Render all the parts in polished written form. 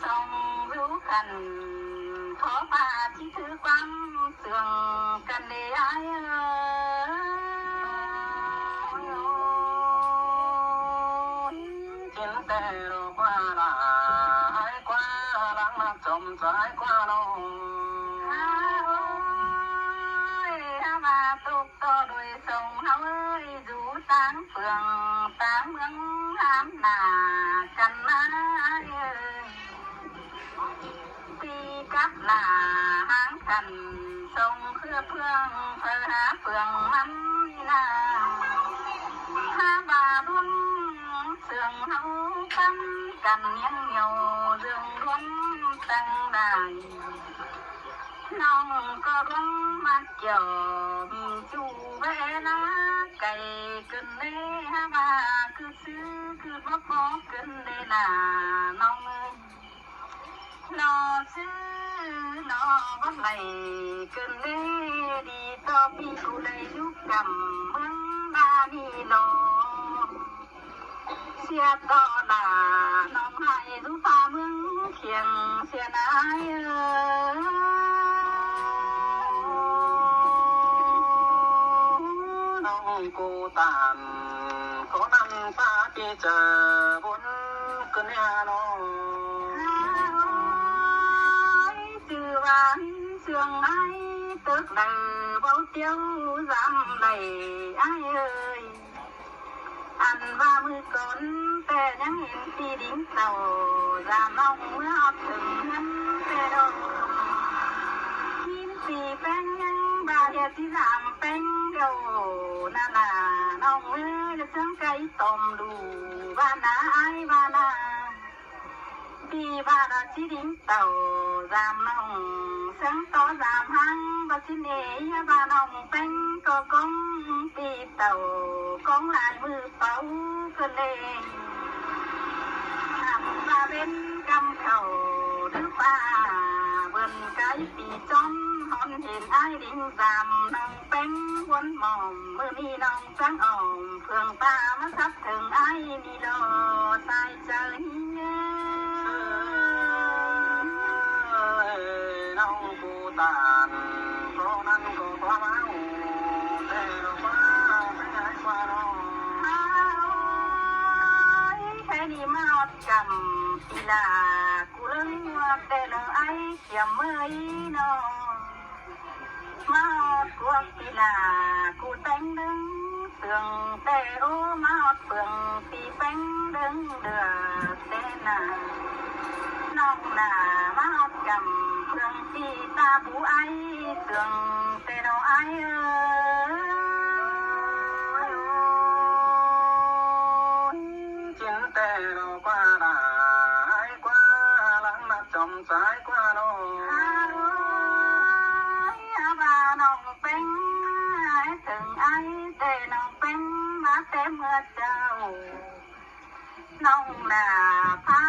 ส่งรู้กันขอพาที่ถือความเสื่องกันเลยอ้ายจินแต่โลกว่าลายกว่าหลังนักจมสายกว่าน้องมาตุกต่อโดยส่งเฮาอยู่ต่างเฟืองต่างเมืองห้ามหน้ากันมาตีกับหน้าหางกันส่งเพื่อเพื่องเพื่อหาเฟืองมันนาหาบาบุญเสื่องเฮาปั้นกันยังเหนียวเรื่องรวมตั้งได้น้องก็ร้องมาเกี่ยวจูเวลาไก่กันเลยฮะมาคือซื้อคือบ่พอกันเลยล่ะน้องนอซื้อนอบ่ไหลกันเลยดีต่อพี่กูได้ยุกกำเมืองบานีโลเสียต่อหน้าน้องให้รูฟ้าเมืองเคียงเสียนายกูตามขอนำฟ้าที่เจอบนกันแน่นอนจือวานเสื่องไอ้ตึกเลยเบาเตี้ยวจำเลยไอ้เอ้ยอันว่ามือก่อนแต่ยังเห็นที่ดิ้งเต่าจำน้องเมื่อถึงนั้นแต่ดอกหินสีแป้งยังบาเดียที่สามแป้งเดียวนานาน้องเอ้ยจะเสียงไก่ต้มดูบ้านนาไอ้บ้านนาที่บ้านที่ดิ้งเต่าจำน้องเสียงต่อจำหังบ้านที่เนยบ้านน้องแป้งก็กงตีเต่ากงลายมือเป่ากันเลยทำมาเป็นกำเข่าหรือป่าเบิ่นไก่ปีจอมหอนเห็นไอ้ดิ้งจำน้องแป้งวนมองมือนี้น้องจังอ่อมเพื่องตามาทับถึงไอ้นี่รอใส่ใจน้องกูตานเพราะนั้นก็เพราะว่าแต่เราว่าไม่ได้กว่าน้องแค่นี้มาอดกำปีลากูเลิ่งว่าแต่เราไอ้เขียมเมื่อยน้องมาอดกวกปีลากูแต่งดึงเสื่องแต่โอ้มาอดเฟืองปีแป้งดึงเดือดแต่นาน้องหน้ามาอดกำเฟืองปีตาบูไอเสื่องแต่เราไอจินแต่เรากว่าลายกว่าหลังนักจมสายกว่าน้องบ้าน้องเป็นถึงไอแต่น้องเป็นมาแต่เมื่อเจ้าน้องหน้าพา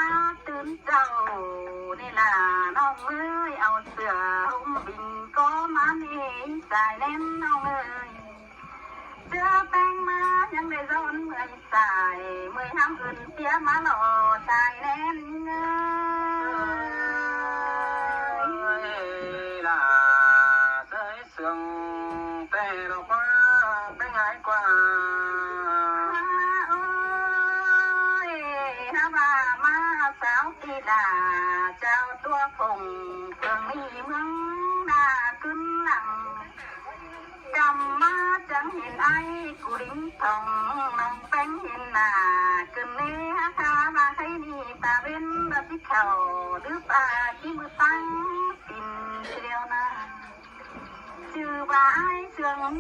ตื่นเจ้านี่ล่ะน้องเอ้ยเอาเสื้อหุ้มบินก็มานี่สายแน่นน้องเอ้ยเจอแป้งมายังได้ร้อนเมื่อยสายเมื่อยห้ามอื่นเสียมาหล่อสายแน่นเงยล่ะเสยเสื่องแต่เราว่าไปง่ายกว่าโอ้ยถ้าว่ามาสาวตีดาเจ้าตัวคงเพิ่งมีเมืองหน้าขึ้นหลังกำมาจังเห็นไอ้กูดิ้งทองน้องแป้งเห็นหน้าขึ้นเนื้อขามาให้นี่ตาเป็นแบบที่เขาหรือป่าที่มือตั้งปิ่นเดียวนะจือว่าไอ้เสื่อง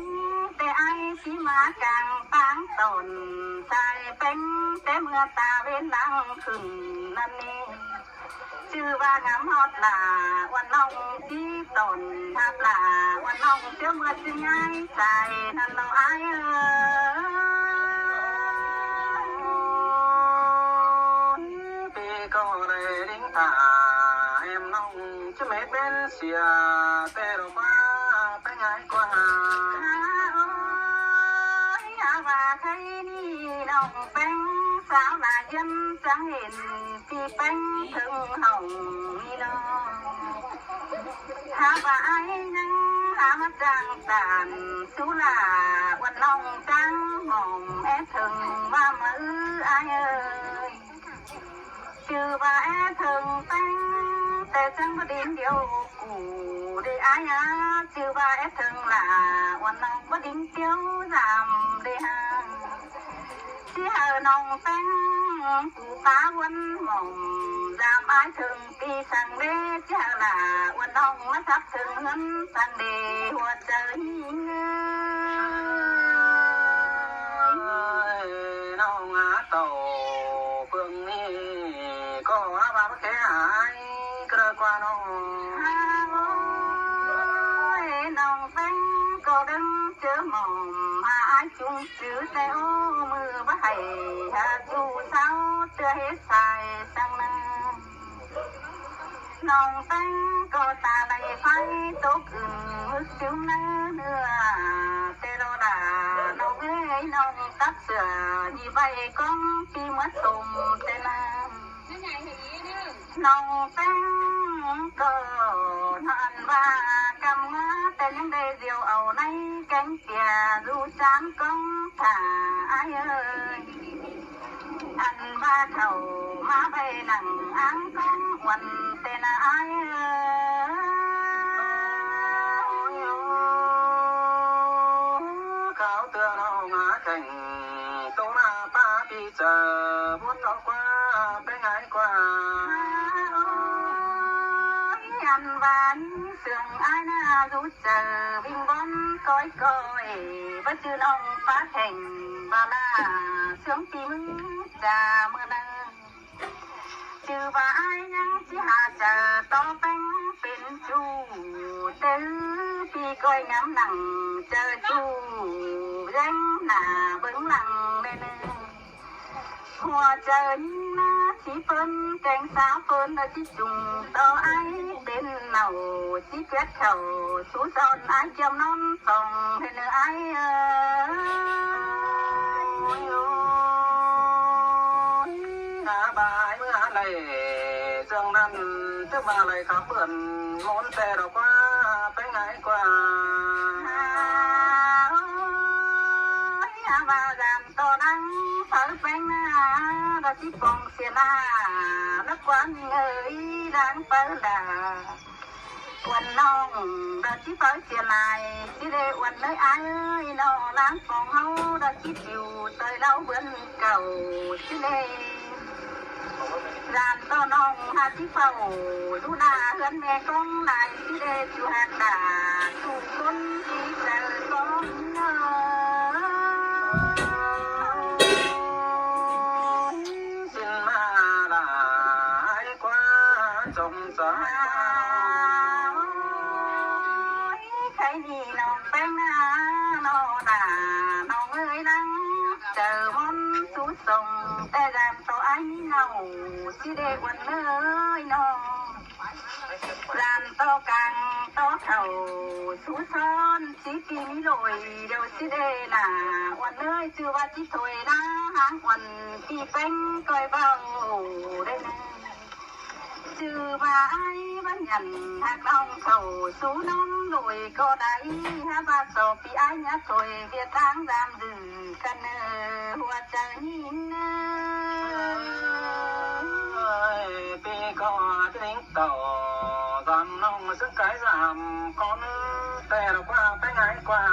แต่ไอ้สีมากลางปางตนใส่เป็นแต่เมื่อตาเว้นหลังขึ้นนั่นนี่จือว่างามฮอดลาวันน้องสีตนทับลาวันน้องเชื่อเมื่อสิง่ายใจนั่นเราไอ้ปีก็เลยดิ้งตาเอ็มน้องจะไม่เป็นเสียแต่เราว่าไปง่ายกว่าโอ้ยว่าใครนี่น้องเป็น สาวลายันจังเห็นที่เป็นถึงเฮานี่เนาะหาว่าไอ้ยังหามาจังตานสุลาวันน้องจังหอมแอถึงว่ามือไอ้เอ้ยชื่อว่าแอถึงเป็นแต่จังบ่ดินเดียวกูได้ไอ้ชื่อว่าแอถึงล่ะวันน้องบ่ดินเดียวจำได้หาที่เฮาน้องเป็นกูป้าวันหม่อมจำไอ้ถึงปีสังเดชะล่ะวันน้องมาทับถึงเงินสังเดหัวใจน้องหาโตเพิ่งนี้ก็ว่าบ่แค่หายกระกว่าน้องน้องเป็นก็ดึงเจอหม่อมหาai chung chữ tay ô mưa bá hay hà chu sao chưa hết xài sang năm nòng tên có ta lại phải tốt mức chiếu nắng nữa tê đô đà nòng ấy nòng tắt sửa như vậy con khi mất tùm tê nam nòng tên có thân và cầm ngã tên những đây diều ẩu nay cánh kìa du chán con thả ai ơi ăn ba thầu má bay nặng áng con quần tên là ai ơi cáo tựa nào ngã cảnh tô na ta đi chờ buốt nó qua bên ai qua ăn ván sương ai na rút chờ vinh bón coi bất chư nông phá thành và là sướng tím trà mưa nắng trừ và ai nhắn chỉ hạ chờ to bánh bên chu tứ khi coi ngắm nặng chờ chu danh là vững nặng bên hoa trời chỉ phân cánh sao phân ở chỉ trùng to ai bên nào chỉ kết khẩu số son ai chăm non phòng hay nữa ai à bài mưa này trường năm trước ba lời khóc bươn muốn xe đâu qua bên ngày qua và giảm to đắng phở bánh đã chỉ còn xe na đất quán ơi đang phở là quần nông đã chỉ phở xe này chỉ để quần nơi ai ơi nó đang còn hâu đã chỉ chịu tới đâu bướn cầu chỉ để giảm to nông hà chỉ phầu đu đà hơn mẹ con lại chỉ để chịu hạt đà chủ con chỉ chờ con thấy gì lòng bánh nó đà nó ơi đang chờ món sú sông để làm tổ anh nào chỉ để quần ơi nó làm to càng to thầu sú son chỉ kỳ lội đều chỉ để là quần ơi chưa ba chỉ thôi đã háng quần kỳ bánh coi vào đây nè trừ ba ai vẫn nhận hạt long khẩu số non rồi có đáy ha ba sổ bị ai nhát rồi việc tháng giam giữ cần hoa trời nhìn ơi bị có tính tàu giam nông sức cái giảm con tè là qua cái ngày qua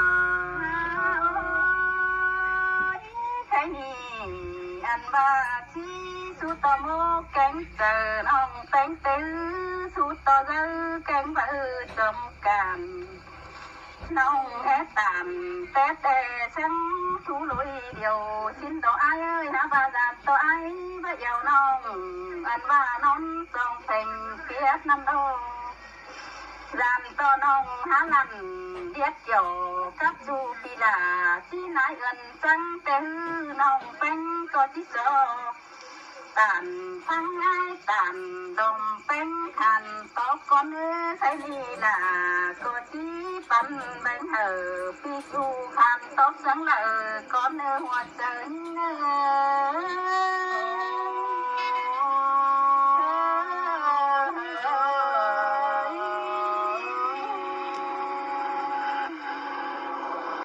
cái gì ăn ba chi su to mô cánh chờ nông tánh tứ su to dư cánh vợ trầm càn nông hết tàn tét tè sáng su lối điều xin tổ ai ơi hả ba già tổ ai với giàu nông ăn ba non song thành phía năm đô làm to nông há lằn biết kiểu các du phi là chi nái gần trăng tê nông bánh có chi sợ tàn phăng ai tàn đồng bánh thàn có con ơi thấy đi là có chi bắn bánh hở phi chu khăn tóc sáng lợ con ơi hoa trấn ơi